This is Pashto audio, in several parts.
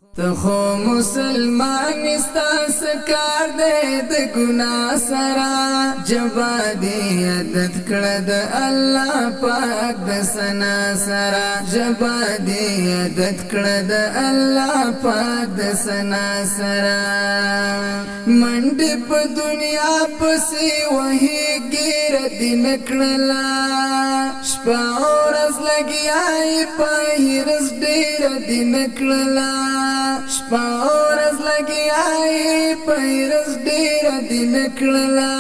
ته خو مسلمان استاس کار دې د ګناه سره جبا دې عادت کړه د الله پاک د ثنا سره جبا دې عادت کړه د الله پاک د ثنا سره منډه په دنیا پسې وਹੀ ګیر دې نکړلا شپه ورځ لګیاي په هرڅ ډېر دې نکړلا شپه ورځ لګیاي په هرڅ ډېر دې نکړلا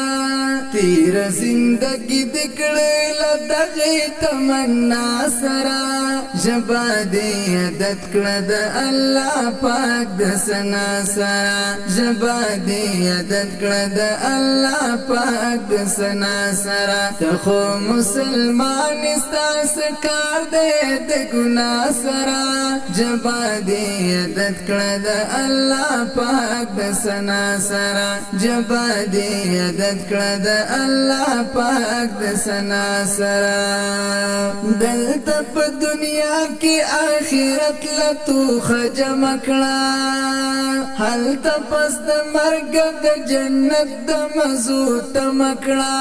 تیر زندگی دکړلا دغه تمنا سره جبا دې عادت کړه د الله پاک د ثنا سره جبا دې عادت کړه د الله پاک د ثنا سره ته خو مسلمان استاس کار دې د ګناه سره جبا دې عادت کړه د الله پاک د ثنا سره جبا دې عادت کړه د الله پاک د ثنا سره دلته په دنیا کې آخرت لتو خجم کړه هلته پس د مرګ د جنت د مزو تمکړه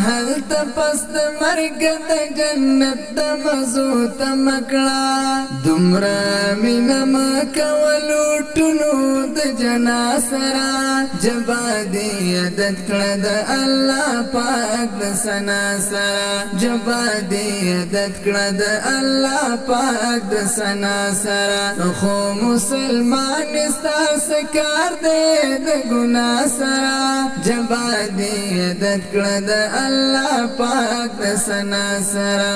هلته پس د مرګ د جنت د مزو تمکړه دومره مینا مکولو ټونو د جنا سره جبا دې عادت کړه د الله پاک د ثنا سره جبا دې عادت کړه د الله پاک د ثنا سره خو مسلمان استاس کار دې د ګناه سره جبا دې عادت کړه د الله پاک د ثنا سره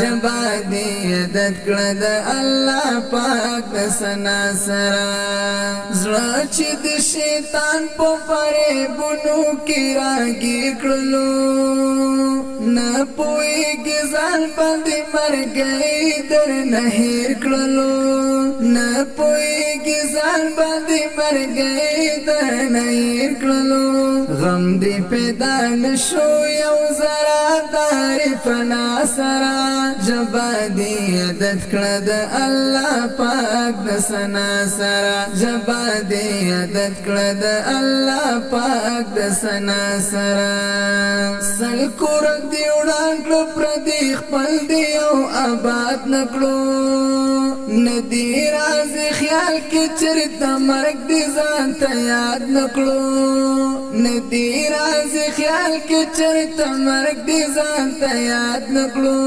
جبا دې عادت کړه د الله پاک د ثنا سره زړه چې د شیطان په فریبونو کې راګیر کړلو نه پوهېږي ځان باندې مرګی در نه هېر کړلو نه پوهېږي ځان باندې مرګی در نه هېر کړلو غم دې پیدا نه شو یو ذره دار فنا سره جبا دې عادت کړه د الله پاک د ثنا سره جبا دې عادت کړه د الله پاک د ثنا سره سل کور دې وړاند کړه پردي خپل دې او آباد نکړو ندی راز خیال کې چرته مرګ دې ځان ته یاد نکړو ندی راز خیال کې چرته مرګ دې ځان ته یاد نکړو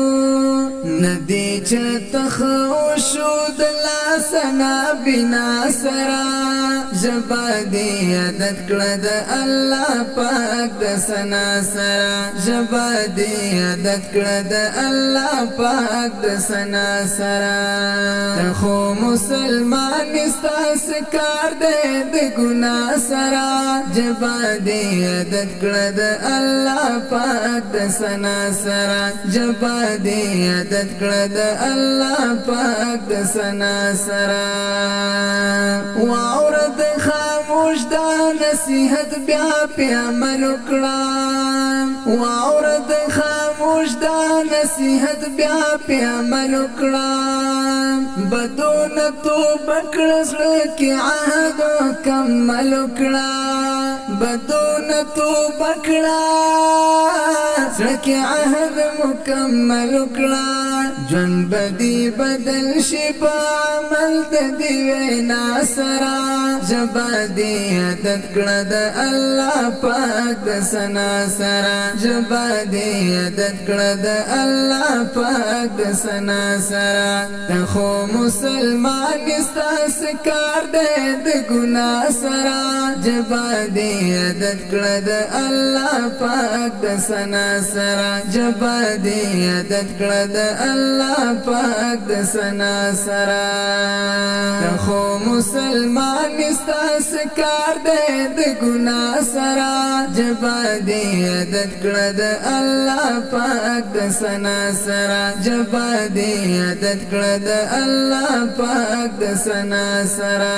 ندی چرته خو شو د لاسنا بنا سره جبا دې عادت کړه د الله پاک د ثنا سره جبا دې عادت کړه د الله پاک د ثنا سره خو مسلمان استاس کار دې د ګناه سره جبا دې عادت کړه د الله پاک د ثنا سره جبا دې عادت کړه د الله پاک د ثنا سره واورد خاموش دا نصیحت بیا په عمل وکړه واورد خاموش دا نصیحت بیا په عمل وکړه بدون توبه کړه زړه کې عهد کمل وکړه بدون توبه کړه زړه کې عهد مکمل وکړه ژوند بدی بدل شي په عمل د دې وینا سره جبا دې عادت کړه د الله پاک د ثنا سره جبا دې عادت کړه د الله پاک د ثنا سره ته خو مسلمان استاس کار دې د ګناه سره جبا دې عادت کړه د الله پاک د ثنا سره جبا دې عادت کړه د الله پاک د ثنا سره خو مسلمان استاس کار دې د ګناه سره جبا دې عادت کړه د الله پاک د ثنا سره جبا دې عادت کړه د الله پاک د ثنا سره